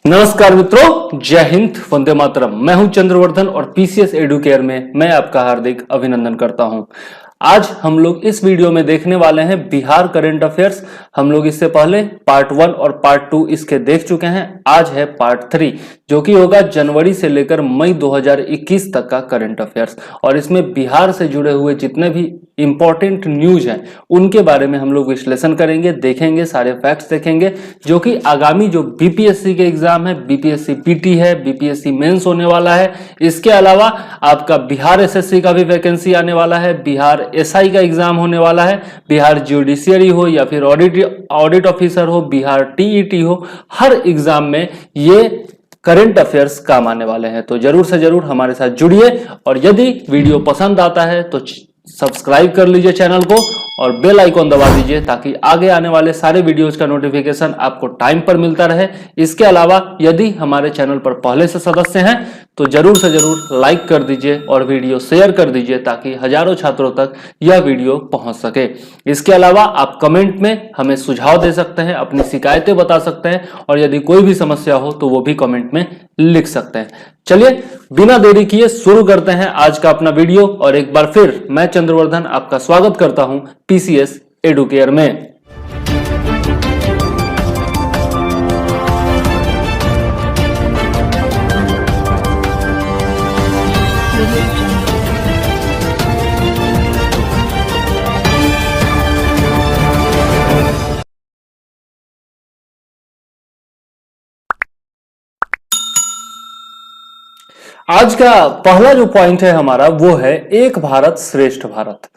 नमस्कार मित्रों, जय हिंद, वंदे मातरम। मैं हूं चंद्रवर्धन और पीसीएस एडुकेयर में मैं आपका हार्दिक अभिनंदन करता हूं। आज हम लोग इस वीडियो में देखने वाले हैं बिहार करंट अफेयर्स। हम लोग इससे पहले पार्ट 1 और पार्ट 2 इसके देख चुके हैं। आज है पार्ट 3 जो कि होगा जनवरी से लेकर मई 2021 तक का करंट अफेयर्स, और इसमें बिहार से जुड़े हुए जितने भी इंपॉर्टेंट न्यूज हैं उनके बारे में हम लोग विश्लेषण करेंगे, देखेंगे, सारे फैक्ट्स देखेंगे जो कि आगामी जो बीपीएससी के एग्जाम है, बीपीएससी पीटी है, बीपीएससी मेंस होने वाला है। इसके अलावा आपका बिहार एसएससी का भी वैकेंसी आने वाला है, बिहार एसआई का एग्जाम होने वाला है, बिहार जुडिशियरी हो या फिर ऑडिट ऑफिसर हो, बिहार टीईटी हो, हर एग्जाम में ये करंट अफेयर्स काम आने वाले हैं। तो जरूर से जरूर हमारे साथ जुड़िए, और यदि वीडियो पसंद आता है तो सब्सक्राइब कर लीजिए चैनल को और बेल आइकॉन दबा दीजिए ताकि आगे आने वाले सारे वीडियोज का नोटिफिकेशन आपको टाइम पर मिलता रहे। इसके अलावा यदि हमारे चैनल पर पहले से सदस्य हैं तो जरूर से जरूर लाइक कर दीजिए और वीडियो शेयर कर दीजिए ताकि हजारों छात्रों तक यह वीडियो पहुंच सके। इसके अलावा आप कमेंट में हमें सुझाव दे सकते हैं, अपनी शिकायतें बता सकते हैं, और यदि कोई भी समस्या हो तो वो भी कमेंट में लिख सकते हैं। चलिए बिना देरी किए शुरू करते हैं आज का अपना वीडियो, और एक बार फिर मैं चंद्रवर्धन आपका स्वागत करता हूं पीसीएस एडुकेयर में। आज का पहला जो पॉइंट है हमारा वो है एक भारत श्रेष्ठ भारत।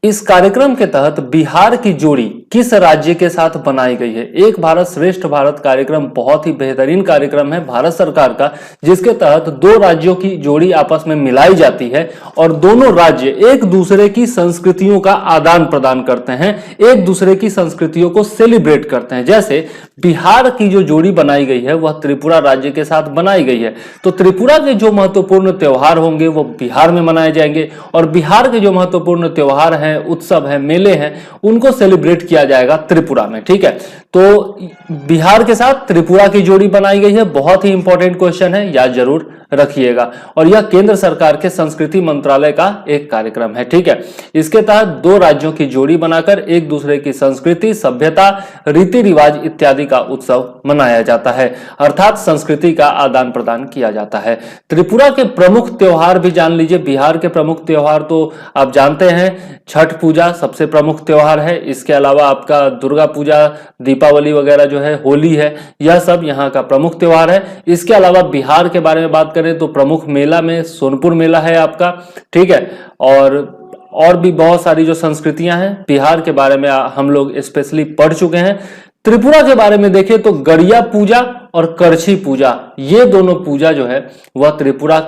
इस कार्यक्रम के तहत बिहार की जोड़ी किस राज्य के साथ बनाई गई है? एक भारत श्रेष्ठ भारत कार्यक्रम बहुत ही बेहतरीन कार्यक्रम है भारत सरकार का, जिसके तहत दो राज्यों की जोड़ी आपस में मिलाई जाती है और दोनों राज्य एक दूसरे की संस्कृतियों का आदान प्रदान करते हैं, एक दूसरे की संस्कृतियों को सेलिब्रेट करते हैं। जैसे बिहार की जो जोड़ी बनाई गई है वह त्रिपुरा राज्य के साथ बनाई गई है, तो त्रिपुरा के जो महत्वपूर्ण त्योहार होंगे वो बिहार में मनाए जाएंगे, और बिहार के जो महत्वपूर्ण त्योहार हैं, उत्सव हैं, मेले हैं, उनको सेलिब्रेट किया जाएगा त्रिपुरा में। ठीक है, तो बिहार के साथ त्रिपुरा की जोड़ी बनाई गई है। बहुत ही इंपॉर्टेंट क्वेश्चन है, याद जरूर रखिएगा, और यह केंद्र सरकार के संस्कृति मंत्रालय का एक कार्यक्रम है। ठीक है, इसके तहत दो राज्यों की जोड़ी बनाकर एक दूसरे की संस्कृति, सभ्यता, रीति रिवाज इत्यादि का उत्सव मनाया जाता है, अर्थात संस्कृति का आदान प्रदान किया जाता है। त्रिपुरा के प्रमुख त्योहार भी जान लीजिए। बिहार के प्रमुख त्योहार तो आप जानते हैं, छठ पूजा सबसे प्रमुख त्योहार है। इसके अलावा आपका दुर्गा पूजा, दीपावली वगैरह जो है, होली है, यह सब यहाँ का प्रमुख त्योहार है। इसके अलावा बिहार के बारे में बात करें तो प्रमुख मेला में सोनपुर मेला है आपका। ठीक है, और भी बहुत सारी जो संस्कृतियां हैं बिहार के बारे में हम लोग स्पेशली पढ़ चुके हैं। त्रिपुरा के बारे में देखें तो गड़िया पूजा और करछी पूजा, ये दोनों पूजा जो है वह त्रिपुरा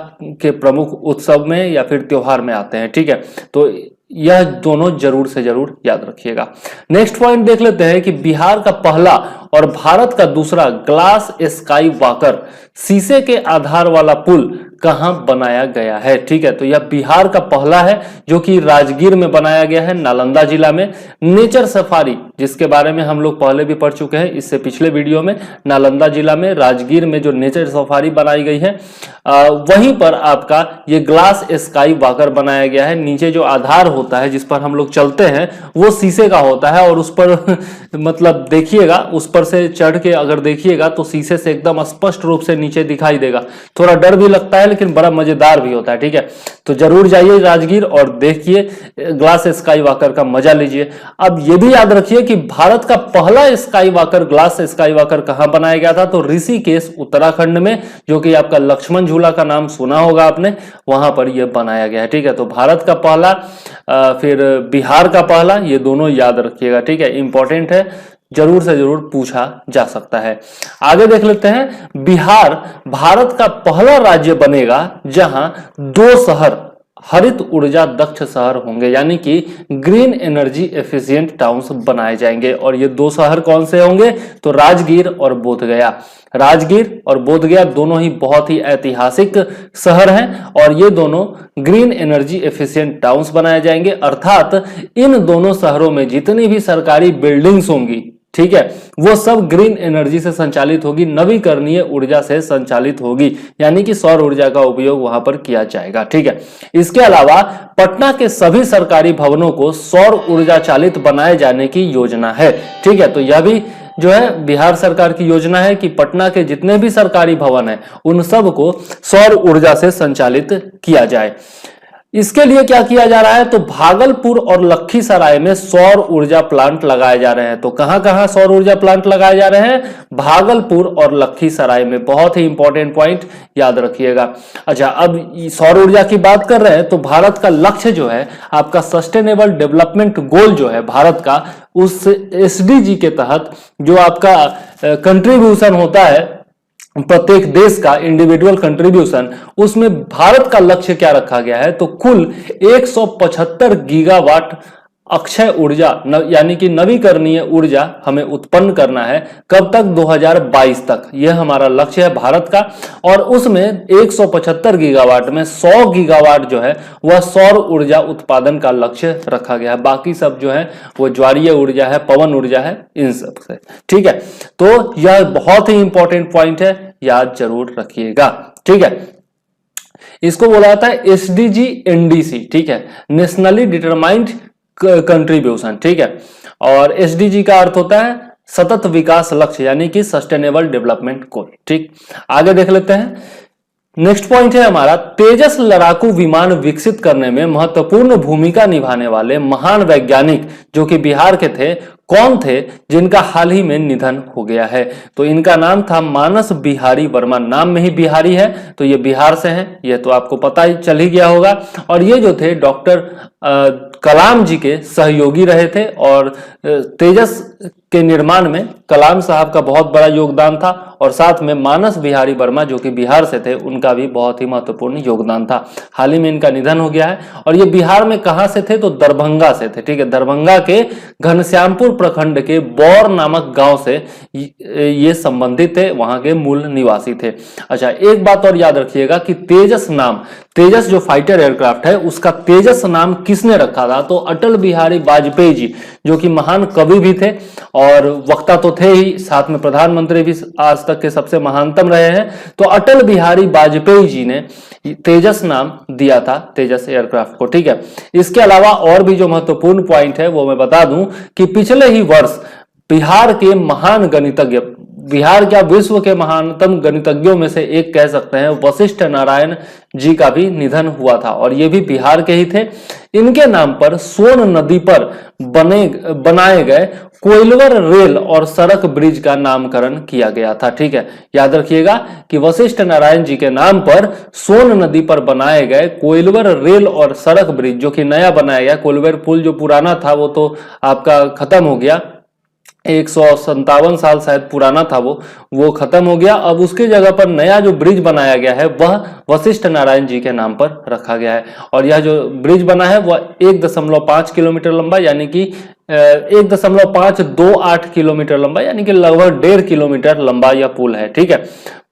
के प्रमुख उत्सव में या फिर त्योहार में आते हैं। ठीक है, तो यह दोनों जरूर से जरूर याद रखिएगा। नेक्स्ट पॉइंट देख लेते हैं कि बिहार का पहला और भारत का दूसरा ग्लास स्काई वॉकर शीशे के आधार वाला पुल कहां बनाया गया है? ठीक है, तो यह बिहार का पहला है जो कि राजगीर में बनाया गया है, नालंदा जिला में। नेचर सफारी, जिसके बारे में हम लोग पहले भी पढ़ चुके हैं इससे पिछले वीडियो में, नालंदा जिला में राजगीर में जो नेचर सफारी बनाई गई है वहीं पर आपका ये ग्लास स्काई वॉकर बनाया गया है। नीचे जो आधार होता है जिस पर हम लोग चलते हैं वो शीशे का होता है, और उस पर मतलब देखिएगा, उस पर से चढ़ के अगर देखिएगा तो शीशे से एकदम स्पष्ट रूप से नीचे दिखाई देगा। थोड़ा डर भी लगता है लेकिन बड़ा मजेदार भी होता है। ठीक है, तो जरूर जाइए राजगीर और देखिए ग्लास स्काई वॉकर का मजा लीजिए। अब ये भी याद रखिए कि भारत का पहला sky walker, glass sky walker कहां बनाया गया था? तो ऋषिकेश उत्तराखंड में, जो कि आपका लक्ष्मण झूला का नाम सुना होगा आपने, वहां पर यह बनाया गया है। ठीक है, तो भारत का पहला फिर बिहार का पहला, ये दोनों याद रखिएगा। ठीक है, इंपॉर्टेंट है, जरूर से जरूर पूछा जा सकता है। आगे देख लेते हैं। बिहार भारत का पहला राज्य बनेगा जहां दो शहर हरित ऊर्जा दक्ष शहर होंगे, यानी कि ग्रीन एनर्जी एफिशिएंट टाउन्स बनाए जाएंगे। और ये दो शहर कौन से होंगे? तो राजगीर और बोधगया। राजगीर और बोधगया दोनों ही बहुत ही ऐतिहासिक शहर हैं, और ये दोनों ग्रीन एनर्जी एफिशिएंट टाउन्स बनाए जाएंगे। अर्थात इन दोनों शहरों में जितनी भी सरकारी बिल्डिंग्स होंगी ठीक है, वो सब ग्रीन एनर्जी से संचालित होगी, नवीकरणीय ऊर्जा से संचालित होगी, यानी कि सौर ऊर्जा का उपयोग वहां पर किया जाएगा। ठीक है, इसके अलावा पटना के सभी सरकारी भवनों को सौर ऊर्जा चालित बनाए जाने की योजना है। ठीक है, तो यह भी जो है बिहार सरकार की योजना है कि पटना के जितने भी सरकारी भवन हैं उन सब को सौर ऊर्जा से संचालित किया जाए। इसके लिए क्या किया जा रहा है, तो भागलपुर और लखीसराय में सौर ऊर्जा प्लांट लगाए जा रहे हैं। तो कहां कहां सौर ऊर्जा प्लांट लगाए जा रहे हैं, भागलपुर और लखीसराय में। बहुत ही इंपॉर्टेंट पॉइंट याद रखिएगा। अच्छा, अब सौर ऊर्जा की बात कर रहे हैं तो भारत का लक्ष्य जो है, आपका सस्टेनेबल डेवलपमेंट गोल जो है भारत का, उस एसडीजी के तहत जो आपका कंट्रीब्यूशन होता है प्रत्येक देश का, इंडिविजुअल कंट्रीब्यूशन, उसमें भारत का लक्ष्य क्या रखा गया है, तो कुल 175 गीगावाट अक्षय ऊर्जा यानी कि नवीकरणीय ऊर्जा हमें उत्पन्न करना है। कब तक, 2022 तक। यह हमारा लक्ष्य है भारत का। और उसमें 175 गीगावाट में 100 गीगावाट जो है वह सौर ऊर्जा उत्पादन का लक्ष्य रखा गया है। बाकी सब जो है वो ज्वारीय ऊर्जा है, पवन ऊर्जा है, इन सब से। ठीक है, तो यह बहुत ही इंपॉर्टेंट पॉइंट है, याद जरूर रखिएगा। ठीक है, इसको बोला जाता है एसडीजी एनडीसी। ठीक है, नेशनली डिटरमाइंड कंट्रीब्यूशन। ठीक है, और एसडीजी का अर्थ होता है सतत विकास लक्ष्य, यानी कि सस्टेनेबल डेवलपमेंट गोल। ठीक, आगे देख लेते हैं। नेक्स्ट पॉइंट है हमारा, तेजस लड़ाकू विमान विकसित करने में महत्वपूर्ण भूमिका निभाने वाले महान वैज्ञानिक जो कि बिहार के थे, कौन थे, जिनका हाल ही में निधन हो गया है। तो इनका नाम था मानस बिहारी वर्मा। नाम में ही बिहारी है तो ये बिहार से हैं, ये तो आपको पता ही चल ही गया होगा। और ये जो थे डॉक्टर कलाम जी के सहयोगी रहे थे और तेजस के निर्माण में कलाम साहब का बहुत बड़ा योगदान था। और साथ में मानस बिहारी वर्मा जो कि बिहार से थे, उनका भी बहुत ही महत्वपूर्ण योगदान था। हाल ही में इनका निधन हो गया है। और ये बिहार में कहां से थे, तो दरभंगा से थे। ठीक है, दरभंगा के घनश्यामपुर प्रखंड के बौर नामक गांव से ये संबंधित थे, वहां के मूल निवासी थे। अच्छा, एक बात और याद रखिएगा कि तेजस नाम, तेजस जो फाइटर एयरक्राफ्ट है उसका तेजस नाम किसने रखा था, तो अटल बिहारी वाजपेयी जी, जो कि महान कवि भी थे और वक्ता तो थे ही, साथ में प्रधानमंत्री भी आज तक के सबसे महानतम रहे हैं। तो अटल बिहारी वाजपेयी जी ने तेजस नाम दिया था तेजस एयरक्राफ्ट को। ठीक है, इसके अलावा और भी जो महत्वपूर्ण पॉइंट है वो मैं बता दूं कि पिछले ही वर्ष बिहार के महान गणितज्ञ, बिहार क्या विश्व के महानतम गणितज्ञों में से एक कह सकते हैं, वशिष्ठ नारायण जी का भी निधन हुआ था और ये भी बिहार के ही थे। इनके नाम पर सोन नदी पर बनाए गए कोइलवर रेल और सड़क ब्रिज का नामकरण किया गया था। ठीक है, याद रखिएगा कि वशिष्ठ नारायण जी के नाम पर सोन नदी पर बनाए गए कोइलवर रेल और सड़क ब्रिज, जो कि नया बनाया गया, कोइलवर पुल जो पुराना था वो तो आपका खत्म हो गया, 157 साल शायद पुराना था वो खत्म हो गया। अब उसके जगह पर नया जो ब्रिज बनाया गया है वह वशिष्ठ नारायण जी के नाम पर रखा गया है। और यह जो ब्रिज बना है वह 1.5 किलोमीटर लंबा, यानी कि 1.528 किलोमीटर लंबा, यानी कि लगभग 1.5 किलोमीटर लंबा यह पुल है। ठीक है,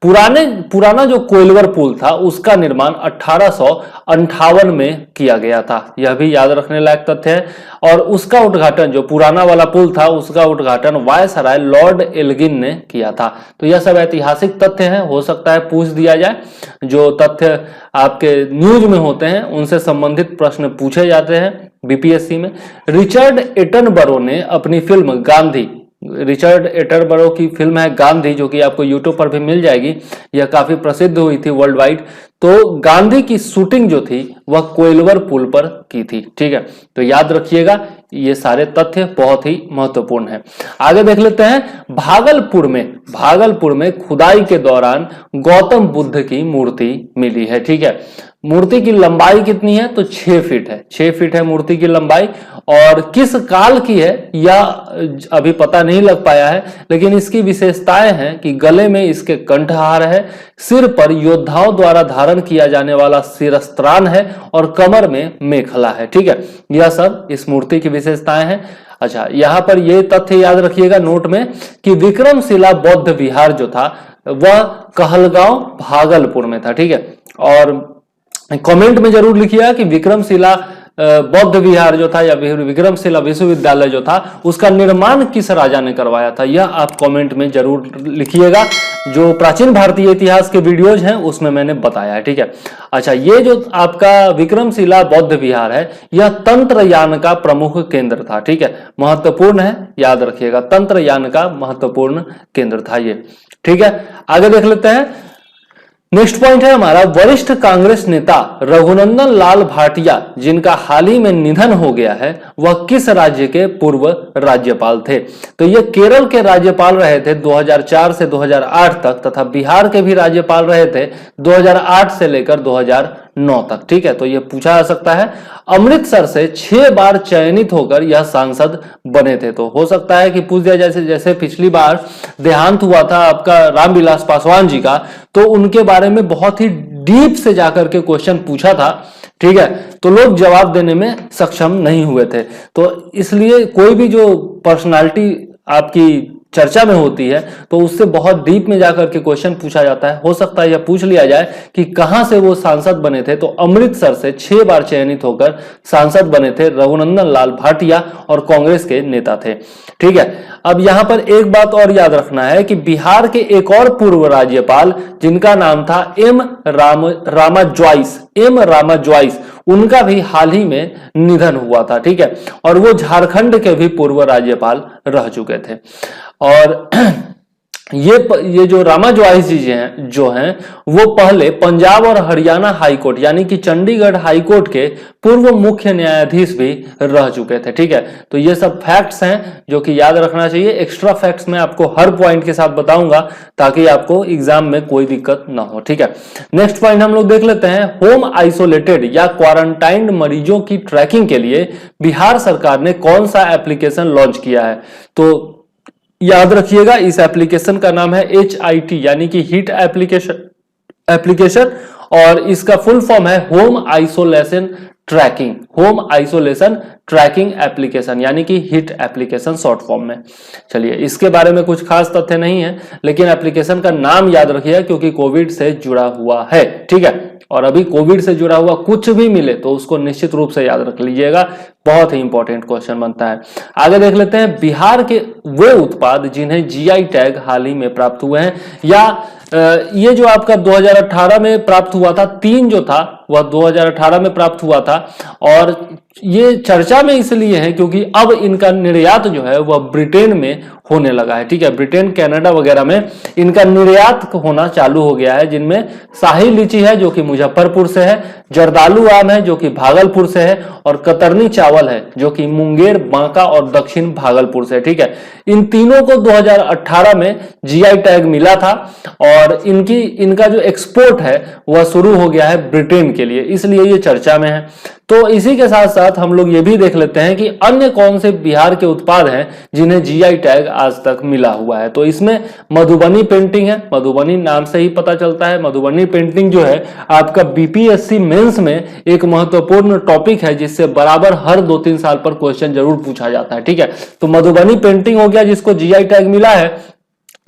पुराना जो कोइलवर पुल था उसका निर्माण 1858 में किया गया था, यह भी याद रखने लायक तथ्य है। और उसका उद्घाटन, जो पुराना वाला पुल था उसका उद्घाटन वायसराय लॉर्ड एल्गिन ने किया था। तो यह सब ऐतिहासिक तथ्य हैं, हो सकता है पूछ दिया जाए, जो तथ्य आपके न्यूज में होते हैं उनसे संबंधित प्रश्न पूछे जाते हैं बीपीएससी में। रिचर्ड एटनबरो ने अपनी फिल्म गांधी, रिचर्ड एटनबरो की फिल्म है गांधी, जो कि आपको यूट्यूब पर भी मिल जाएगी, यह काफी प्रसिद्ध हुई थी वर्ल्ड वाइड। तो गांधी की शूटिंग जो थी वह कोइलवर पुल पर की थी। ठीक है, तो याद रखिएगा ये सारे तथ्य बहुत ही महत्वपूर्ण है। आगे देख लेते हैं, भागलपुर में खुदाई के दौरान गौतम बुद्ध की मूर्ति मिली है। ठीक है, मूर्ति की लंबाई कितनी है, तो 6 फीट है, 6 फीट है मूर्ति की लंबाई। और किस काल की है यह अभी पता नहीं लग पाया है, लेकिन इसकी विशेषताएं हैं कि गले में इसके कंठहार है, सिर पर योद्धाओं द्वारा धारण किया जाने वाला शिरस्त्राण है और कमर में मेखला है। ठीक है, यह सब इस मूर्ति की विशेषताएं हैं। अच्छा, यहां पर यह तथ्य याद रखिएगा नोट में कि विक्रमशिला बौद्ध विहार जो था वह कहलगांव भागलपुर में था। ठीक है, और कमेंट में जरूर लिखिएगा कि विक्रमशिला बौद्ध विहार जो था या विक्रमशिला विश्वविद्यालय जो था उसका निर्माण किस राजा ने करवाया था, यह आप कमेंट में जरूर लिखिएगा। जो प्राचीन भारतीय इतिहास के वीडियोज हैं उसमें मैंने बताया है, ठीक है। अच्छा, ये जो आपका विक्रमशिला बौद्ध विहार है यह तंत्रयान का प्रमुख केंद्र था, ठीक है, महत्वपूर्ण है, याद रखिएगा, तंत्रयान का महत्वपूर्ण केंद्र था ये, ठीक है। आगे देख लेते हैं। नेक्स्ट पॉइंट है हमारा, वरिष्ठ कांग्रेस नेता रघुनंदन लाल भाटिया जिनका हाल ही में निधन हो गया है वह किस राज्य के पूर्व राज्यपाल थे। तो ये केरल के राज्यपाल रहे थे 2004 से 2008 तक, तथा बिहार के भी राज्यपाल रहे थे 2008 से लेकर 2009 तक, ठीक है। तो ये पूछा जा सकता है। अमृतसर से 6 बार चयनित होकर यह सांसद बने थे। तो हो सकता है कि पूछ दिया जैसे पिछली बार देहांत हुआ था आपका रामविलास पासवान जी का, तो उनके बारे में बहुत ही डीप से जाकर के क्वेश्चन पूछा था, ठीक है, तो लोग जवाब देने में सक्षम नहीं हुए थे। तो इसलिए कोई भी जो पर्सनालिटी आपकी चर्चा में होती है तो उससे बहुत डीप में जाकर के क्वेश्चन पूछा जाता है। हो सकता है यह पूछ लिया जाए कि कहां से वो सांसद बने थे, तो अमृतसर से 6 बार चयनित होकर सांसद बने थे रघुनंदन लाल भाटिया और कांग्रेस के नेता थे, ठीक है। अब यहां पर एक बात और याद रखना है कि बिहार के एक और पूर्व राज्यपाल जिनका नाम था एम रामा ज्वाइस, उनका भी हाल ही में निधन हुआ था, ठीक है, और वो झारखंड के भी पूर्व राज्यपाल रह चुके थे। और ये जो रामा ज्वाइस जी जो हैं वो पहले पंजाब और हरियाणा हाईकोर्ट यानी कि चंडीगढ़ हाईकोर्ट के पूर्व मुख्य न्यायाधीश भी रह चुके थे, ठीक है। तो ये सब फैक्ट्स हैं जो कि याद रखना चाहिए। एक्स्ट्रा फैक्ट्स मैं आपको हर पॉइंट के साथ बताऊंगा ताकि आपको एग्जाम में कोई दिक्कत ना हो, ठीक है। नेक्स्ट पॉइंट हम लोग देख लेते हैं। होम आइसोलेटेड या क्वारंटाइंड मरीजों की ट्रैकिंग के लिए बिहार सरकार ने कौन सा एप्लीकेशन लॉन्च किया है। तो याद रखिएगा इस एप्लीकेशन का नाम है HIT यानी कि हिट एप्लीकेशन और इसका फुल फॉर्म है होम आइसोलेशन ट्रैकिंग एप्लीकेशन यानी कि हिट एप्लीकेशन शॉर्ट फॉर्म में। चलिए, इसके बारे में कुछ खास तथ्य नहीं है, लेकिन एप्लीकेशन का नाम याद रखिएगा क्योंकि कोविड से जुड़ा हुआ है, ठीक है। और अभी कोविड से जुड़ा हुआ कुछ भी मिले तो उसको निश्चित रूप से याद रख लीजिएगा, बहुत ही इंपॉर्टेंट क्वेश्चन बनता है। आगे देख लेते हैं। बिहार के वे उत्पाद जिन्हें GI टैग हाल ही में प्राप्त हुए हैं, या ये जो आपका 2018 में प्राप्त हुआ था, 3 जो था वह 2018 में प्राप्त हुआ था, और ये चर्चा में इसलिए है क्योंकि अब इनका निर्यात जो है वह ब्रिटेन में होने लगा है, ठीक है। ब्रिटेन, कनाडा वगैरह में इनका निर्यात होना चालू हो गया है, जिनमें शाही लीची है जो कि मुजफ्फरपुर से है, जर्दालू आम है जो कि भागलपुर से है, और कतरनी चावल है जो कि मुंगेर, बांका और दक्षिण भागलपुर से, ठीक है। इन तीनों को 2018 में GI टैग मिला था और इनका जो एक्सपोर्ट है वह शुरू हो गया है ब्रिटेन के लिए, इसलिए ये चर्चा में है। तो इसी के साथ साथ हम लोग ये भी देख लेते हैं कि अन्य कौन से बिहार के उत्पाद हैं जिन्हें GI टैग आज तक मिला हुआ है। तो इसमें मधुबनी पेंटिंग है, मधुबनी नाम से ही पता चलता है। मधुबनी पेंटिंग जो है आपका BPSC मेंस में एक महत्वपूर्ण टॉपिक है जिससे बराबर हर 2-3 साल पर क्वेश्चन जरूर पूछा जाता है, ठीक है। तो मधुबनी पेंटिंग हो गया जिसको GI टैग मिला है।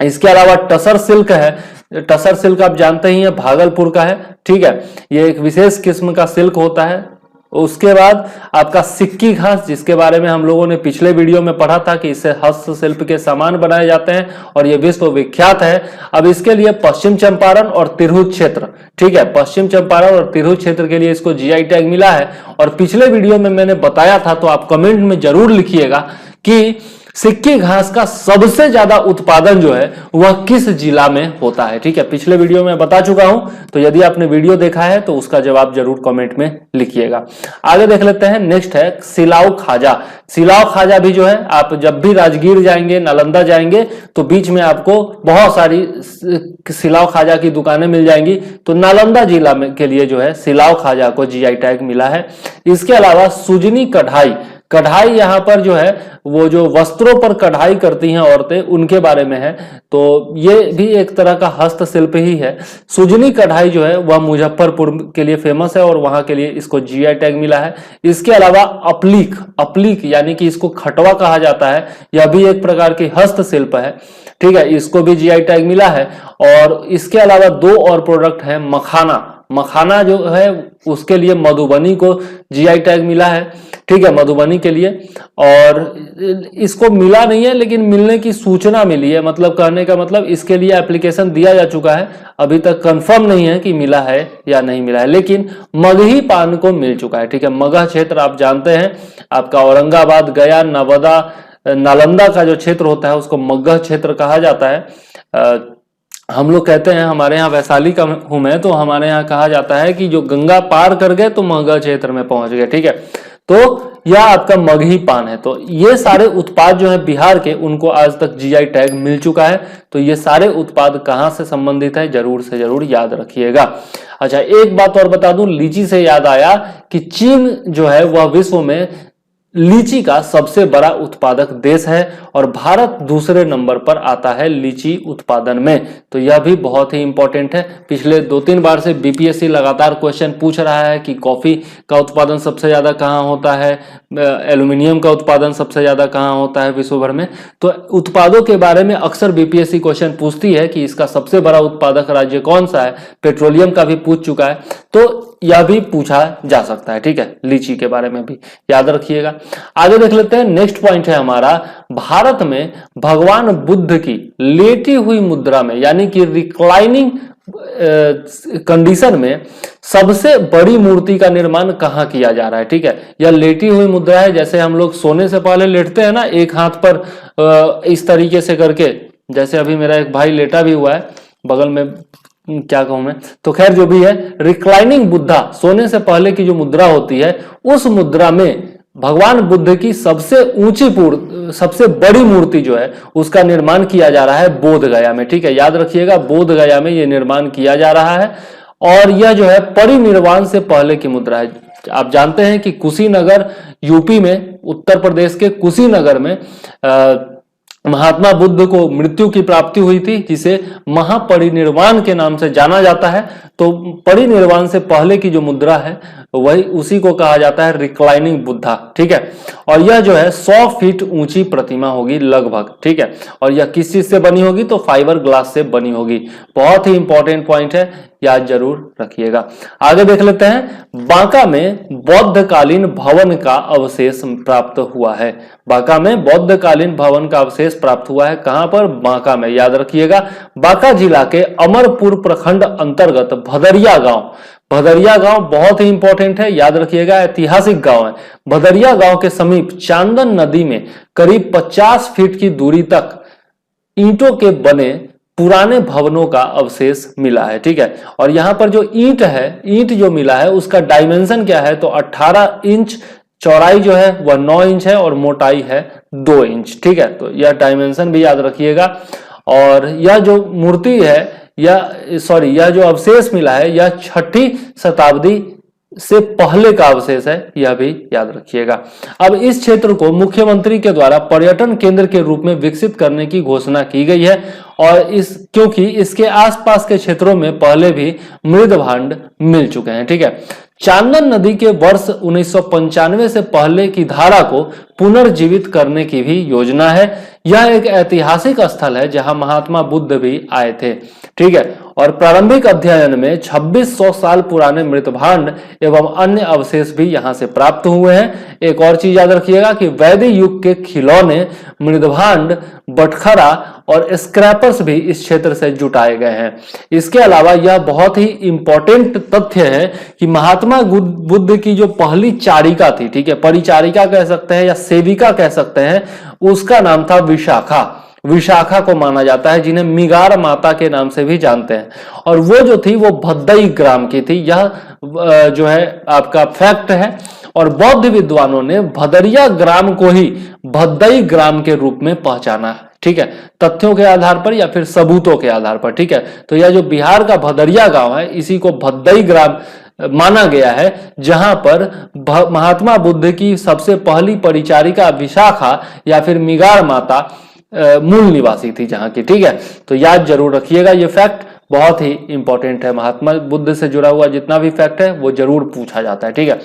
इसके अलावा टसर सिल्क है, टसर सिल्क आप जानते ही हैं भागलपुर का है, ठीक है। ये एक विशेष किस्म का सिल्क होता है। उसके बाद आपका सिक्की घास, जिसके बारे में हम लोगों ने पिछले वीडियो में पढ़ा था कि इससे हस्तशिल्प के सामान बनाए जाते हैं और ये विश्व विख्यात है। अब इसके लिए पश्चिम चंपारण और तिरहुत क्षेत्र, ठीक है, पश्चिम चंपारण और तिरहुत क्षेत्र के लिए इसको GI टैग मिला है। और पिछले वीडियो में मैंने बताया था, तो आप कमेंट में जरूर लिखिएगा कि सिक्की घास का सबसे ज्यादा उत्पादन जो है वह किस जिला में होता है, ठीक है। पिछले वीडियो में बता चुका हूं, तो यदि आपने वीडियो देखा है तो उसका जवाब जरूर कमेंट में लिखिएगा। आगे देख लेते हैं। नेक्स्ट है सिलाव खाजा। सिलाव खाजा भी जो है आप जब भी राजगीर जाएंगे, नालंदा जाएंगे तो बीच में आपको बहुत सारी सिलाव खाजा की दुकानें मिल जाएंगी। तो नालंदा जिला में के लिए जो है सिलाव खाजा को GI टैग मिला है। इसके अलावा सुजनी कढ़ाई यहाँ पर जो है वो जो वस्त्रों पर कढ़ाई करती हैं औरतें, उनके बारे में है। तो ये भी एक तरह का हस्तशिल्प ही है। सुजनी कढ़ाई जो है वह मुजफ्फरपुर के लिए फेमस है और वहां के लिए इसको GI टैग मिला है। इसके अलावा अपलीक यानी कि इसको खटवा कहा जाता है, यह भी एक प्रकार की हस्तशिल्प है, ठीक है, इसको भी GI टैग मिला है। और इसके अलावा 2 और प्रोडक्ट है मखाना जो है उसके लिए मधुबनी को जीआई टैग मिला है, ठीक है, मधुबनी के लिए। और इसको मिला नहीं है लेकिन मिलने की सूचना मिली है, मतलब कहने का मतलब इसके लिए एप्लीकेशन दिया जा चुका है, अभी तक कंफर्म नहीं है कि मिला है या नहीं मिला है, लेकिन मगही पान को मिल चुका है, ठीक है। मगह क्षेत्र आप जानते हैं, आपका औरंगाबाद, गया, नवादा, नालंदा का जो क्षेत्र होता है उसको मगह क्षेत्र कहा जाता है। हम लोग कहते हैं, हमारे यहाँ वैशाली का हूं मैं, तो हमारे यहाँ कहा जाता है कि जो गंगा पार कर गए तो मगह क्षेत्र में पहुंच गए, ठीक है। तो यह आपका मगही पान है। तो ये सारे उत्पाद जो है बिहार के, उनको आज तक जीआई टैग मिल चुका है। तो ये सारे उत्पाद कहाँ से संबंधित है, जरूर से जरूर याद रखिएगा। अच्छा, एक बात और बता दूं, लीची से याद आया कि चीन जो है वह विश्व में लीची का सबसे बड़ा उत्पादक देश है और भारत दूसरे नंबर पर आता है लीची उत्पादन में। तो यह भी बहुत ही इंपॉर्टेंट है। पिछले 2-3 बार से बीपीएससी लगातार क्वेश्चन पूछ रहा है कि कॉफी का उत्पादन सबसे ज्यादा कहाँ होता है, एल्यूमिनियम का उत्पादन सबसे ज्यादा कहाँ होता है विश्व भर में। तो उत्पादों के बारे में अक्सर बीपीएससी क्वेश्चन पूछती है कि इसका सबसे बड़ा उत्पादक राज्य कौन सा है। पेट्रोलियम का भी पूछ चुका है, तो यह भी पूछा जा सकता है, ठीक है। लीची के बारे में भी याद रखिएगा। आगे देख लेते हैं, नेक्स्ट पॉइंट है हमारा, भारत में भगवान बुद्ध की लेटी हुई मुद्रा में, यानी कि रिक्लाइनिंग कंडीशन में सबसे बड़ी मूर्ति का निर्माण कहां किया जा रहा है, ठीक है। यह लेटी हुई मुद्रा है, जैसे हम लोग सोने से पहले लेटते हैं ना, एक हाथ पर इस तरीके से करके, जैसे अभी मेरा एक भाई लेटा भी हुआ है बगल में, क्या कहूं मैं, तो खैर जो भी है, रिक्लाइनिंग बुद्धा, सोने से पहले की जो मुद्रा होती है, उस मुद्रा में भगवान बुद्ध की सबसे ऊंची सबसे बड़ी मूर्ति जो है उसका निर्माण किया जा रहा है बोध गया में, ठीक है। याद रखिएगा, बोध गया में यह निर्माण किया जा रहा है और यह जो है परिनिर्वाण से पहले की मुद्रा है। आप जानते हैं कि कुशीनगर, यूपी में, उत्तर प्रदेश के कुशीनगर में महात्मा बुद्ध को मृत्यु की प्राप्ति हुई थी, जिसे महापरिनिर्वाण के नाम से जाना जाता है। तो परिनिर्वाण से पहले की जो मुद्रा है वही, उसी को कहा जाता है रिक्लाइनिंग बुद्धा, ठीक है। और यह जो है 100 फीट ऊंची प्रतिमा होगी लगभग, ठीक है। और यह किस चीज से बनी होगी, तो फाइबर ग्लास से बनी होगी। बहुत ही इंपॉर्टेंट पॉइंट है, याद जरूर रखिएगा। आगे देख लेते हैं, बांका में बौद्धकालीन भवन का अवशेष प्राप्त हुआ है। बांका में बौद्धकालीन भवन का अवशेष प्राप्त हुआ है, कहां पर, बांका में। याद रखिएगा, बांका जिला के अमरपुर प्रखंड अंतर्गत भदरिया गांव, भदरिया गांव बहुत ही इंपॉर्टेंट है, याद रखिएगा, ऐतिहासिक गांव है। भदरिया गांव के समीप चांदन नदी में करीब 50 फीट की दूरी तक ईंटों के बने पुराने भवनों का अवशेष मिला है, ठीक है। और यहां पर जो ईंट है, ईंट जो मिला है उसका डायमेंशन क्या है, तो 18 इंच चौड़ाई जो है वह 9 इंच है और मोटाई है 2 इंच, ठीक है। तो यह डायमेंशन भी याद रखिएगा। और यह जो मूर्ति है, यह जो अवशेष मिला है, यह 6ठी शताब्दी से पहले का अवशेष है, यह भी याद रखिएगा। अब इस क्षेत्र को मुख्यमंत्री के द्वारा पर्यटन केंद्र के रूप में विकसित करने की घोषणा की गई है, और क्योंकि इसके आसपास के क्षेत्रों में पहले भी मृद भांड मिल चुके हैं, ठीक है। चांदन नदी के वर्ष 1995 से पहले की धारा को पुनर्जीवित करने की भी योजना है। यह एक ऐतिहासिक स्थल है जहां महात्मा बुद्ध भी आए थे, ठीक है। और प्रारंभिक अध्ययन में 2600 साल पुराने मृतभांड एवं अन्य अवशेष भी यहां से प्राप्त हुए हैं। एक और चीज याद रखिएगा कि वैदिक युग के खिलौने, मृतभांड, बटखरा और स्क्रैपर्स भी इस क्षेत्र से जुटाए गए हैं। इसके अलावा यह बहुत ही इंपॉर्टेंट तथ्य है कि महात्मा बुद्ध की जो पहली चारिका थी, ठीक है, परिचारिका कह सकते हैं या सेविका कह सकते हैं, उसका नाम था विशाखा। विशाखा को माना जाता है, जिन्हें मिगार माता के नाम से भी जानते हैं। और वो जो थी वो भद्दई ग्राम की थी। यह जो है आपका फैक्ट है। और बौद्ध विद्वानों ने भदरिया ग्राम को ही भद्दई ग्राम के रूप में पहचाना है, ठीक है, तथ्यों के आधार पर या फिर सबूतों के आधार पर, ठीक है। तो यह जो बिहार का भदरिया गांव है, इसी को भद्दई ग्राम माना गया है, जहां पर महात्मा बुद्ध की सबसे पहली परिचारिका विशाखा या फिर मिगार माता मूल निवासी थी जहां की, ठीक है। तो याद जरूर रखिएगा, ये फैक्ट बहुत ही इंपॉर्टेंट है। महात्मा बुद्ध से जुड़ा हुआ जितना भी फैक्ट है वो जरूर पूछा जाता है, ठीक है।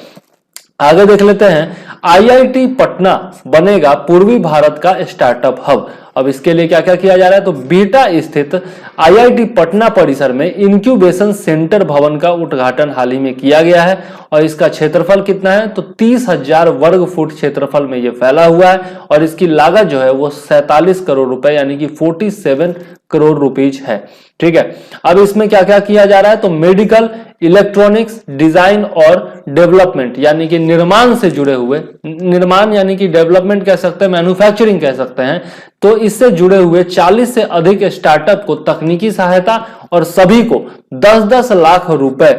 आगे देख लेते हैं, आईआईटी पटना बनेगा पूर्वी भारत का स्टार्टअप हब। अब इसके लिए क्या क्या किया जा रहा है, तो बिहटा स्थित आईआईटी पटना परिसर में इंक्यूबेशन सेंटर भवन का उद्घाटन हाल ही में किया गया है और इसका क्षेत्रफल कितना है, तो 30,000 वर्ग फुट क्षेत्रफल में यह फैला हुआ है और इसकी लागत जो है वो 47 करोड़ रुपए यानी कि 47 करोड़ रुपीज है। ठीक है, अब इसमें क्या क्या किया जा रहा है, तो मेडिकल, इलेक्ट्रॉनिक्स, डिजाइन और डेवलपमेंट यानी कि निर्माण से जुड़े हुए, निर्माण यानी कि डेवलपमेंट कह सकते हैं, मैन्युफैक्चरिंग कह सकते हैं, तो इससे जुड़े हुए 40 से अधिक स्टार्टअप को तकनीकी सहायता और सभी को 10-10 लाख रुपए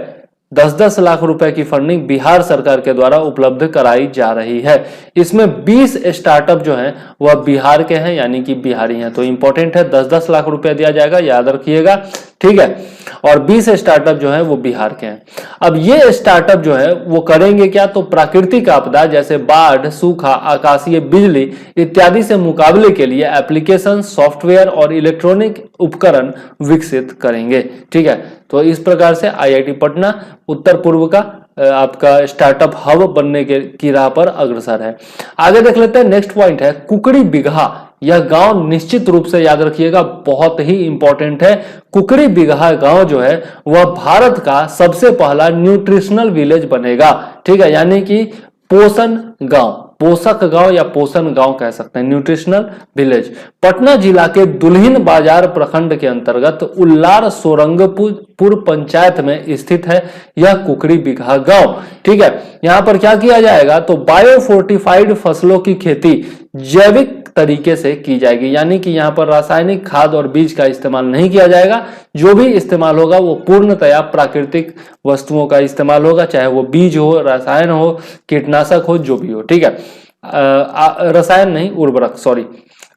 10-10 लाख रुपए की फंडिंग बिहार सरकार के द्वारा उपलब्ध कराई जा रही है। इसमें 20 स्टार्टअप जो हैं वह बिहार के हैं यानी कि बिहारी हैं, तो इंपॉर्टेंट है, 10-10 लाख रुपए दिया जाएगा, याद रखिएगा। ठीक है, और 20 स्टार्टअप जो है वो बिहार के हैं। अब ये स्टार्टअप जो है वो करेंगे क्या, तो प्राकृतिक आपदा जैसे बाढ़, सूखा, आकाशीय बिजली इत्यादि से मुकाबले के लिए एप्लीकेशन, सॉफ्टवेयर और इलेक्ट्रॉनिक उपकरण विकसित करेंगे। ठीक है, तो इस प्रकार से आईआईटी पटना उत्तर पूर्व का आपका स्टार्टअप हब बनने की राह पर अग्रसर है। आगे देख लेते हैं, नेक्स्ट पॉइंट है कुकड़ी बिगहा। यह गांव निश्चित रूप से याद रखिएगा, बहुत ही इंपॉर्टेंट है। कुकड़ी बिगहा गांव जो है वह भारत का सबसे पहला न्यूट्रिशनल विलेज बनेगा। ठीक है, यानी कि पोषण गांव, पोषक गांव या पोषण गांव कह सकते हैं, न्यूट्रिशनल विलेज। पटना जिला के दुल्हिन बाजार प्रखंड के अंतर्गत उल्लार सोरंगपुर पंचायत में स्थित है यह कुकड़ी बिगहा गांव। ठीक है, यहां पर क्या किया जाएगा, तो बायो फोर्टिफाइड फसलों की खेती जैविक तरीके से की जाएगी, यानी कि यहां पर रासायनिक खाद और बीज का इस्तेमाल नहीं किया जाएगा। जो भी इस्तेमाल होगा वो पूर्णतया प्राकृतिक वस्तुओं का इस्तेमाल होगा, चाहे वो बीज हो, रसायन हो, कीटनाशक हो, जो भी हो। ठीक है, रसायन नहीं, उर्वरक, सॉरी।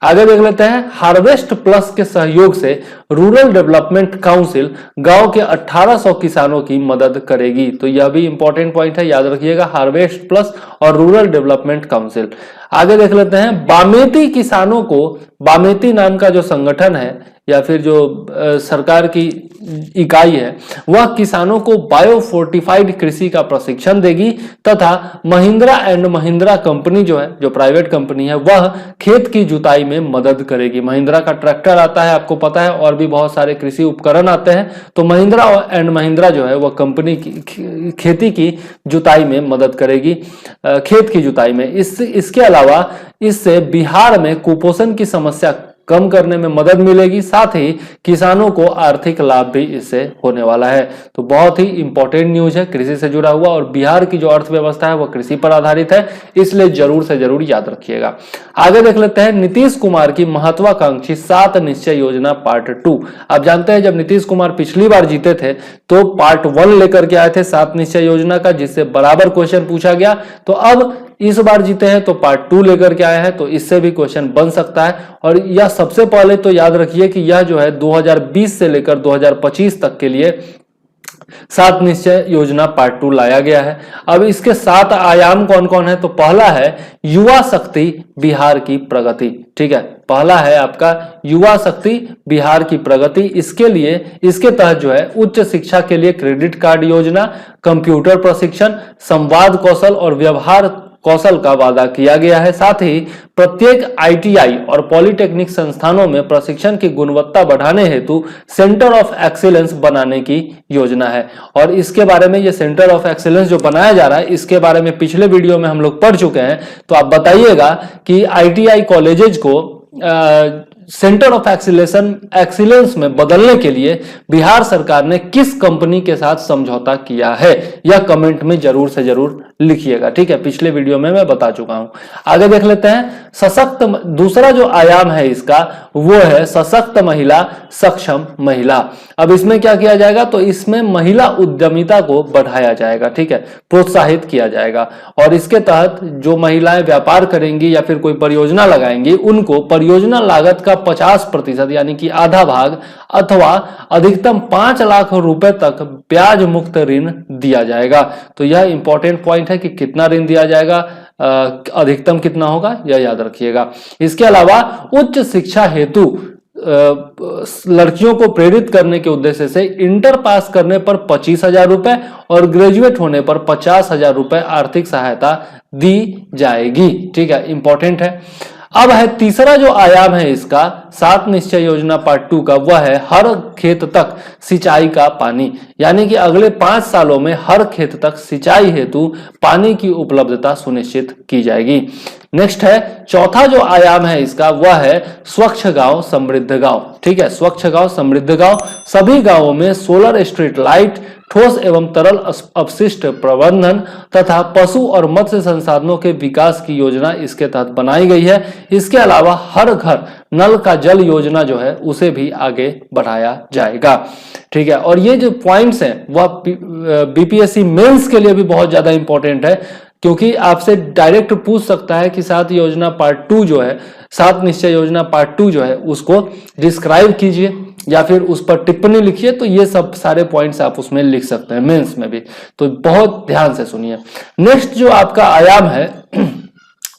आगे देख लेते हैं, हार्वेस्ट प्लस के सहयोग से रूरल डेवलपमेंट काउंसिल गांव के 1800 किसानों की मदद करेगी। तो यह भी इंपॉर्टेंट पॉइंट है, याद रखिएगा, हार्वेस्ट प्लस और रूरल डेवलपमेंट काउंसिल। आगे देख लेते हैं, बामेती किसानों को, बामेती नाम का जो संगठन है या फिर जो सरकार की इकाई है, वह किसानों को बायो फोर्टिफाइड कृषि का प्रशिक्षण देगी तथा महिंद्रा एंड महिंद्रा कंपनी जो है, जो प्राइवेट कंपनी है, वह खेत की जुताई में मदद करेगी। महिंद्रा का ट्रैक्टर आता है, आपको पता है, और भी बहुत सारे कृषि उपकरण आते हैं, तो महिंद्रा एंड महिंद्रा जो है वह कंपनी खेती की जुताई में मदद करेगी, खेत की जुताई में। इसके अलावा इससे बिहार में कुपोषण की समस्या कम करने में मदद मिलेगी, साथ ही किसानों को आर्थिक लाभ भी इससे होने वाला है। तो बहुत ही इंपॉर्टेंट न्यूज है, कृषि से जुड़ा हुआ, और बिहार की जो अर्थव्यवस्था है वह कृषि पर आधारित है, इसलिए जरूर से जरूर याद रखिएगा। आगे देख लेते हैं, नीतीश कुमार की महत्वाकांक्षी 7 निश्चय योजना पार्ट 2। आप जानते हैं जब नीतीश कुमार पिछली बार जीते थे तो पार्ट 1 लेकर के आए थे 7 निश्चय योजना का, जिससे बराबर क्वेश्चन पूछा गया। तो अब इस बार जीते हैं तो पार्ट 2 लेकर के आए हैं, तो इससे भी क्वेश्चन बन सकता है। और यह सबसे पहले तो याद रखिए कि यह जो है 2020 से लेकर 2025 तक के लिए 7 निश्चय योजना पार्ट 2 लाया गया है। अब इसके 7 आयाम कौन कौन है, तो पहला है युवा शक्ति बिहार की प्रगति। ठीक है, पहला है आपका युवा शक्ति बिहार की प्रगति। इसके लिए, इसके तहत जो है उच्च शिक्षा के लिए क्रेडिट कार्ड योजना, कंप्यूटर प्रशिक्षण, संवाद कौशल और व्यवहार कौशल का वादा किया गया है। साथ ही प्रत्येक आईटीआई और पॉलिटेक्निक संस्थानों में प्रशिक्षण की गुणवत्ता बढ़ाने हेतु सेंटर ऑफ एक्सीलेंस बनाने की योजना है। और इसके बारे में, ये सेंटर ऑफ एक्सीलेंस जो बनाया जा रहा है, इसके बारे में पिछले वीडियो में हम लोग पढ़ चुके हैं। तो आप बताइएगा कि आईटीआई कॉलेजेज को सेंटर ऑफ एक्सीलेंस में बदलने के लिए बिहार सरकार ने किस कंपनी के साथ समझौता किया है, यह कमेंट में जरूर से जरूर लिखिएगा। ठीक है, पिछले वीडियो में मैं बता चुका हूं। आगे देख लेते हैं, सशक्त, दूसरा जो आयाम है इसका वो है सशक्त महिला, सक्षम महिला। अब इसमें क्या किया जाएगा, तो इसमें महिला उद्यमिता को बढ़ाया जाएगा। ठीक है, प्रोत्साहित किया जाएगा, और इसके तहत जो महिलाएं व्यापार करेंगी या फिर कोई परियोजना लगाएंगी, उनको परियोजना लागत का 50% यानी कि आधा भाग अथवा अधिकतम 5 लाख रुपए तक ब्याज मुक्त ऋण दिया जाएगा। तो यह इंपॉर्टेंट पॉइंट है कि कितना ऋण दिया जाएगा, अधिकतम कितना होगा, यह याद रखिएगा। इसके अलावा उच्च शिक्षा हेतु लड़कियों को प्रेरित करने के उद्देश्य से इंटर पास करने पर 25,000 रुपए और ग्रेजुएट होने पर 50,000 रुपए आर्थिक सहायता दी जाएगी। ठीक है, इंपॉर्टेंट है। अब है तीसरा जो आयाम है इसका 7 निश्चय योजना पार्ट 2 का, वह है हर खेत तक सिंचाई का पानी, यानी कि अगले 5 सालों में हर खेत तक सिंचाई हेतु पानी की उपलब्धता सुनिश्चित की जाएगी। नेक्स्ट है चौथा जो आयाम है इसका, वह है स्वच्छ गांव समृद्ध गांव। ठीक है, स्वच्छ गांव समृद्ध गांव, सभी गांवों में सोलर स्ट्रीट लाइट, ठोस एवं तरल अपशिष्ट प्रबंधन तथा पशु और मत्स्य संसाधनों के विकास की योजना इसके तहत बनाई गई है। इसके अलावा हर घर नल का जल योजना जो है उसे भी आगे बढ़ाया जाएगा। ठीक है, और ये जो पॉइंट्स हैं वह बीपीएससी मेंस के लिए भी बहुत ज्यादा इंपॉर्टेंट है, क्योंकि आपसे डायरेक्ट पूछ सकता है कि 7 योजना पार्ट 2 जो है, 7 निश्चय योजना पार्ट 2 जो है उसको डिस्क्राइब कीजिए या फिर उस पर टिप्पणी लिखिए। तो ये सब सारे पॉइंट्स आप उसमें लिख सकते हैं मेंस में भी, तो बहुत ध्यान से सुनिए। नेक्स्ट जो आपका आयाम है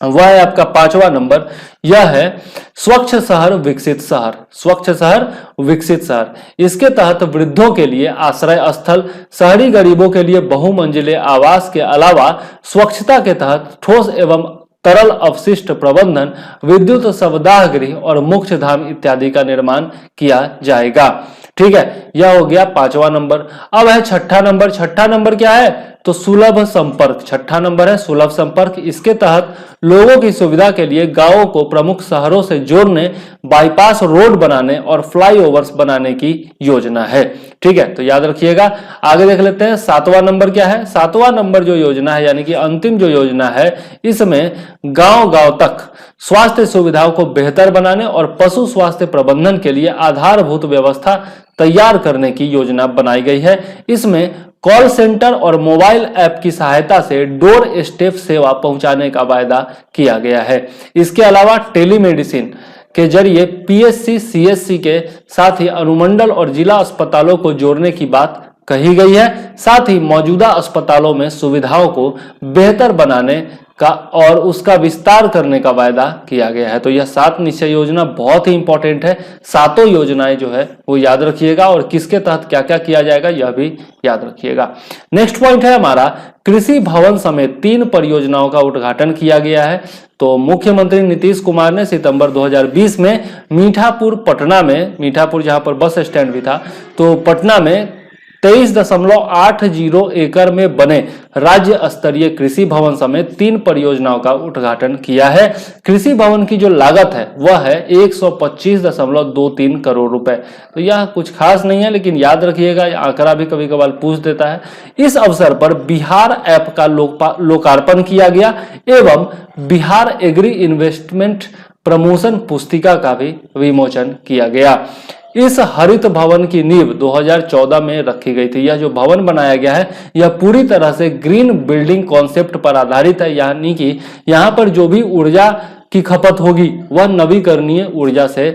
वह है आपका 5वां नंबर, यह है स्वच्छ शहर विकसित शहर। स्वच्छ शहर विकसित शहर, इसके तहत वृद्धों के लिए आश्रय स्थल, शहरी गरीबों के लिए बहुमंजिले आवास के अलावा स्वच्छता के तहत ठोस एवं तरल अपशिष्ट प्रबंधन, विद्युत शवदाह गृह और मोक्ष धाम इत्यादि का निर्माण किया जाएगा। ठीक है, यह हो गया 5वां नंबर। अब है 6ठा नंबर। 6ठा नंबर क्या है? तो सुलभ संपर्क। 6ठा नंबर है सुलभ संपर्क। इसके तहत लोगों की सुविधा के लिए गांवों को प्रमुख शहरों से जोड़ने, बाईपास रोड बनाने और फ्लाईओवर्स बनाने की योजना है। ठीक है, तो याद रखिएगा। आगे देख लेते हैं 7वां नंबर क्या है। 7वां नंबर जो योजना है, यानी कि अंतिम जो योजना है, इसमें गांव गांव तक स्वास्थ्य सुविधाओं को बेहतर बनाने और पशु स्वास्थ्य प्रबंधन के लिए आधारभूत व्यवस्था तैयार करने की योजना बनाई गई है। इसमें कॉल सेंटर और मोबाइल ऐप की सहायता से डोर स्टेप सेवा पहुंचाने का वायदा किया गया है। इसके अलावा टेलीमेडिसिन के जरिए पीएचसी सीएचसी के साथ ही अनुमंडल और जिला अस्पतालों को जोड़ने की बात कही गई है। साथ ही मौजूदा अस्पतालों में सुविधाओं को बेहतर बनाने का और उसका विस्तार करने का वायदा किया गया है। तो यह 7 निश्चय योजना बहुत ही इंपॉर्टेंट है। सातों योजनाएं जो है वो याद रखिएगा और किसके तहत क्या क्या किया जाएगा यह भी याद रखिएगा। नेक्स्ट पॉइंट है हमारा, कृषि भवन समेत 3 परियोजनाओं का उद्घाटन किया गया है। तो मुख्यमंत्री नीतीश कुमार ने सितंबर 2020 में मीठापुर पटना में, मीठापुर जहां पर बस स्टैंड भी था, तो पटना में 23.80 एकड़ में बने राज्य स्तरीय कृषि भवन समेत 3 परियोजनाओं का उद्घाटन किया है। कृषि भवन की जो लागत है वह है 125.23 करोड़ रुपए। तो यह कुछ खास नहीं है, लेकिन याद रखिएगा, आंकड़ा भी कभी कभार पूछ देता है। इस अवसर पर बिहार ऐप का लोकार्पण किया गया एवं बिहार एग्री इन्वेस्टमेंट प्रमोशन पुस्तिका का भी विमोचन किया गया। इस हरित भवन की नींव 2014 में रखी गई थी। यह जो भवन बनाया गया है यह पूरी तरह से ग्रीन बिल्डिंग कॉन्सेप्ट पर आधारित है, यानी कि यहाँ पर जो भी ऊर्जा की खपत होगी वह नवीकरणीय ऊर्जा से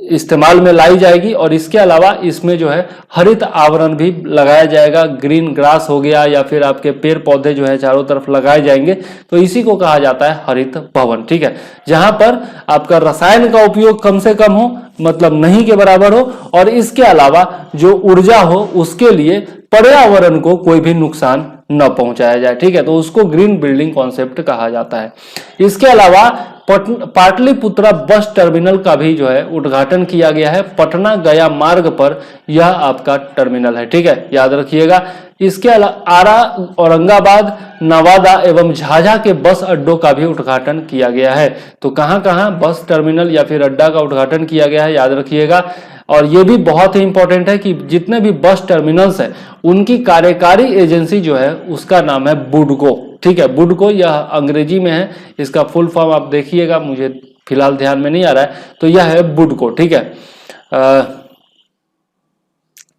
इस्तेमाल में लाई जाएगी। और इसके अलावा इसमें जो है हरित आवरण भी लगाया जाएगा, ग्रीन ग्रास हो गया या फिर आपके पेड़ पौधे जो है चारों तरफ लगाए जाएंगे। तो इसी को कहा जाता है हरित भवन। ठीक है, जहां पर आपका रसायन का उपयोग कम से कम हो, मतलब नहीं के बराबर हो, और इसके अलावा जो ऊर्जा हो उसके लिए पर्यावरण को कोई भी नुकसान न पहुंचाया जाए। ठीक है, तो उसको ग्रीन बिल्डिंग कॉन्सेप्ट कहा जाता है। इसके अलावा पाटलिपुत्रा बस टर्मिनल का भी जो है उद्घाटन किया गया है। पटना गया मार्ग पर यह आपका टर्मिनल है। ठीक है, याद रखिएगा। इसके अलावा आरा, औरंगाबाद, नवादा एवं झाझा के बस अड्डों का भी उद्घाटन किया गया है। तो कहां कहां बस टर्मिनल या फिर अड्डा का उद्घाटन किया गया है याद रखिएगा। और ये भी बहुत ही इंपॉर्टेंट है कि जितने भी बस टर्मिनल्स हैं उनकी कार्यकारी एजेंसी जो है उसका नाम है बुडको। ठीक है, बुडको यह अंग्रेजी में है, इसका फुल फॉर्म आप देखिएगा, मुझे फिलहाल ध्यान में नहीं आ रहा है, तो यह है बुडको। ठीक है,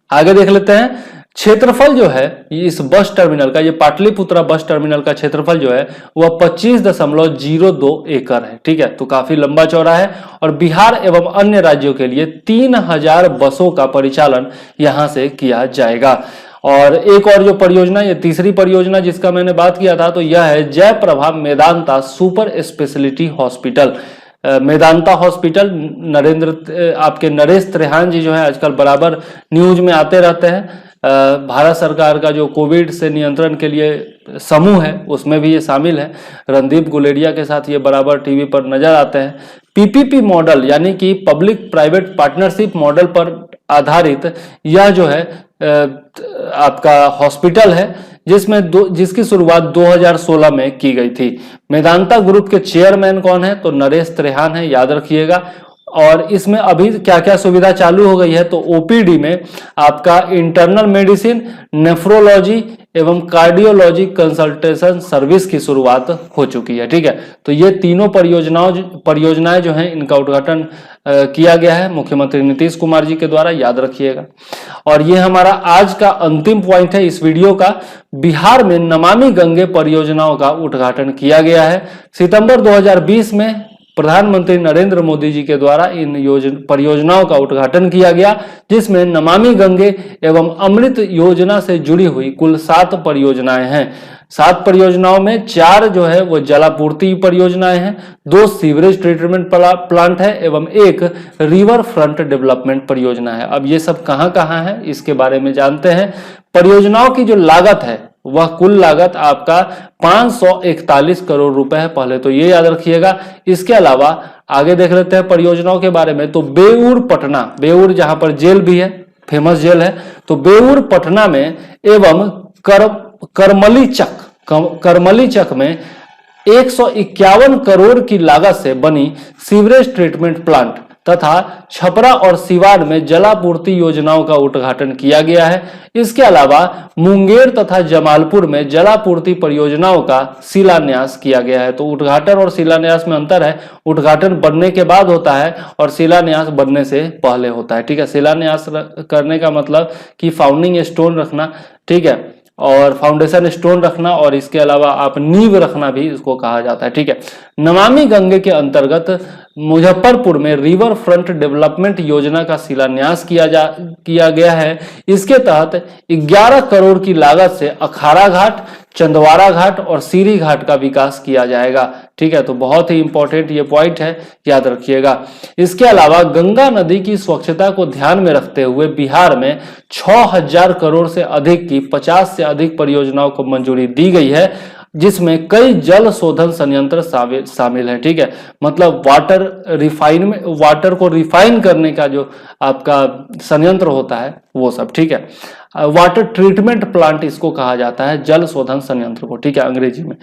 आगे देख लेते हैं। क्षेत्रफल जो है इस बस टर्मिनल का, ये पाटलिपुत्रा बस टर्मिनल का क्षेत्रफल जो है वह 25.02 एकड़ है। ठीक है, तो काफी लंबा चौड़ा है और बिहार एवं अन्य राज्यों के लिए 3000 बसों का परिचालन यहां से किया जाएगा। और एक और जो परियोजना, ये तीसरी परियोजना जिसका मैंने बात किया था, तो यह है Jayaprabha Medanta super speciality hospital. Medanta hospital, आपके नरेश त्रेहान जी जो है आजकल बराबर न्यूज में आते रहते हैं, भारत सरकार का जो कोविड से नियंत्रण के लिए समूह है उसमें भी ये शामिल है। रणदीप गुलेरिया के साथ ये बराबर टीवी पर नजर आते हैं। पीपीपी मॉडल यानी कि पब्लिक प्राइवेट पार्टनरशिप मॉडल पर आधारित यह जो है आपका हॉस्पिटल है जिसकी शुरुआत 2016 में की गई थी। मेदांता ग्रुप के चेयरमैन कौन है? तो नरेश त्रेहान है, याद रखिएगा। और इसमें अभी क्या क्या सुविधा चालू हो गई है? तो ओपीडी में आपका इंटरनल मेडिसिन, नेफ्रोलॉजी एवं कार्डियोलॉजी कंसल्टेशन सर्विस की शुरुआत हो चुकी है। ठीक है, तो ये तीनों परियोजनाएं जो हैं इनका उद्घाटन किया गया है मुख्यमंत्री नीतीश कुमार जी के द्वारा, याद रखिएगा। और ये हमारा आज का अंतिम पॉइंट है इस वीडियो का। बिहार में नमामि गंगे परियोजनाओं का उद्घाटन किया गया है। सितंबर 2020 में प्रधानमंत्री नरेंद्र मोदी जी के द्वारा इन परियोजनाओं का उद्घाटन किया गया, जिसमें नमामि गंगे एवं अमृत योजना से जुड़ी हुई कुल 7 परियोजनाएं हैं। 7 परियोजनाओं में 4 जो है वो जलापूर्ति परियोजनाएं हैं, 2 सीवरेज ट्रीटमेंट प्लांट है एवं 1 रिवर फ्रंट डेवलपमेंट परियोजना है। अब ये सब कहां कहां है इसके बारे में जानते हैं। परियोजनाओं की जो लागत है वह कुल लागत आपका 541 करोड़ रुपए है, पहले तो ये याद रखिएगा। इसके अलावा आगे देख लेते हैं परियोजनाओं के बारे में। तो बेऊर पटना, बेऊर जहां पर जेल भी है, फेमस जेल है, तो बेऊर पटना में एवं करमली चक में 151 करोड़ की लागत से बनी सीवरेज ट्रीटमेंट प्लांट तथा छपरा और सिवान में जलापूर्ति योजनाओं का उद्घाटन किया गया है। इसके अलावा मुंगेर तथा जमालपुर में जलापूर्ति परियोजनाओं का शिलान्यास किया गया है। तो उद्घाटन और शिलान्यास में अंतर है, उद्घाटन बनने के बाद होता है और शिलान्यास बनने से पहले होता है। ठीक है, शिलान्यास करने का मतलब कि फाउंडिंग स्टोन रखना, ठीक है, और फाउंडेशन स्टोन रखना, और इसके अलावा आप नींव रखना भी इसको कहा जाता है। ठीक है, नमामि गंगे के अंतर्गत मुजफ्फरपुर में रिवर फ्रंट डेवलपमेंट योजना का शिलान्यास किया गया है। इसके तहत 11 करोड़ की लागत से अखाड़ा घाट, चंदवारा घाट और सीरी घाट का विकास किया जाएगा। ठीक है, तो बहुत ही इंपॉर्टेंट ये पॉइंट है, याद रखिएगा। इसके अलावा गंगा नदी की स्वच्छता को ध्यान में रखते हुए बिहार में 6000 करोड़ से अधिक की 50 से अधिक परियोजनाओं को मंजूरी दी गई है, जिसमें कई जल शोधन संयंत्र शामिल है। ठीक है, मतलब वाटर को रिफाइन करने का जो आपका संयंत्र होता है वो सब। ठीक है, वाटर ट्रीटमेंट प्लांट इसको कहा जाता है, जल शोधन संयंत्र को। ठीक है, अंग्रेजी में।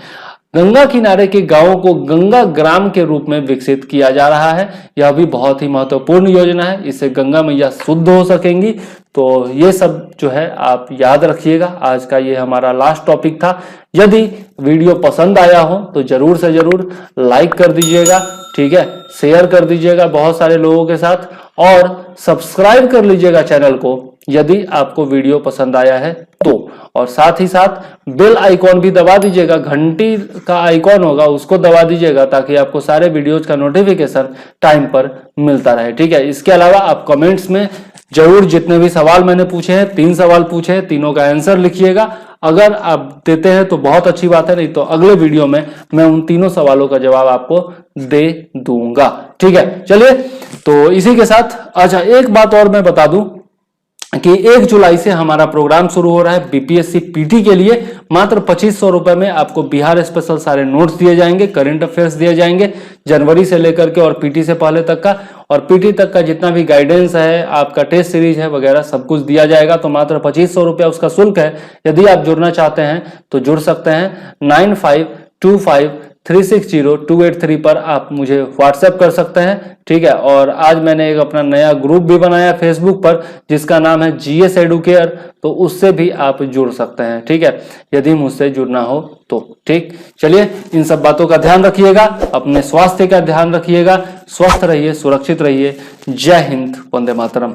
गंगा किनारे के गांवों को गंगा ग्राम के रूप में विकसित किया जा रहा है। यह भी बहुत ही महत्वपूर्ण योजना है, इससे गंगा मैया शुद्ध हो सकेंगी। तो ये सब जो है आप याद रखिएगा। आज का ये हमारा लास्ट टॉपिक था। यदि वीडियो पसंद आया हो तो जरूर से जरूर लाइक कर दीजिएगा, ठीक है, शेयर कर दीजिएगा बहुत सारे लोगों के साथ, और सब्सक्राइब कर लीजिएगा चैनल को यदि आपको वीडियो पसंद आया है तो। और साथ ही साथ बेल आइकॉन भी दबा दीजिएगा, घंटी का आइकॉन होगा उसको दबा दीजिएगा, ताकि आपको सारे वीडियोज का नोटिफिकेशन टाइम पर मिलता रहे। ठीक है, इसके अलावा आप कमेंट्स में जरूर जितने भी सवाल मैंने पूछे हैं, 3 सवाल पूछे हैं, तीनों का आंसर लिखिएगा। अगर आप देते हैं तो बहुत अच्छी बात है, नहीं तो अगले वीडियो में मैं उन तीनों सवालों का जवाब आपको दे दूंगा। ठीक है, चलिए, तो इसी के साथ अच्छा एक बात और मैं बता दूं कि 1 जुलाई से हमारा प्रोग्राम शुरू हो रहा है बीपीएससी पीटी के लिए। मात्र 2500 रुपए में आपको बिहार स्पेशल सारे नोट्स दिए जाएंगे, करंट अफेयर्स दिए जाएंगे जनवरी से लेकर के और पीटी से पहले तक का, और पीटी तक का जितना भी गाइडेंस है, आपका टेस्ट सीरीज है वगैरह सब कुछ दिया जाएगा। तो मात्र 2500 रुपया उसका शुल्क है। यदि आप जुड़ना चाहते हैं तो जुड़ सकते हैं। 9525360283 पर आप मुझे व्हाट्सएप कर सकते हैं। ठीक है, और आज मैंने एक अपना नया ग्रुप भी बनाया फेसबुक पर जिसका नाम है जीएस एडुकेयर, तो उससे भी आप जुड़ सकते हैं। ठीक है, यदि मुझसे जुड़ना हो तो। ठीक, चलिए, इन सब बातों का ध्यान रखिएगा, अपने स्वास्थ्य का ध्यान रखिएगा, स्वस्थ रहिए, सुरक्षित रहिए। जय हिंद, वंदे मातरम।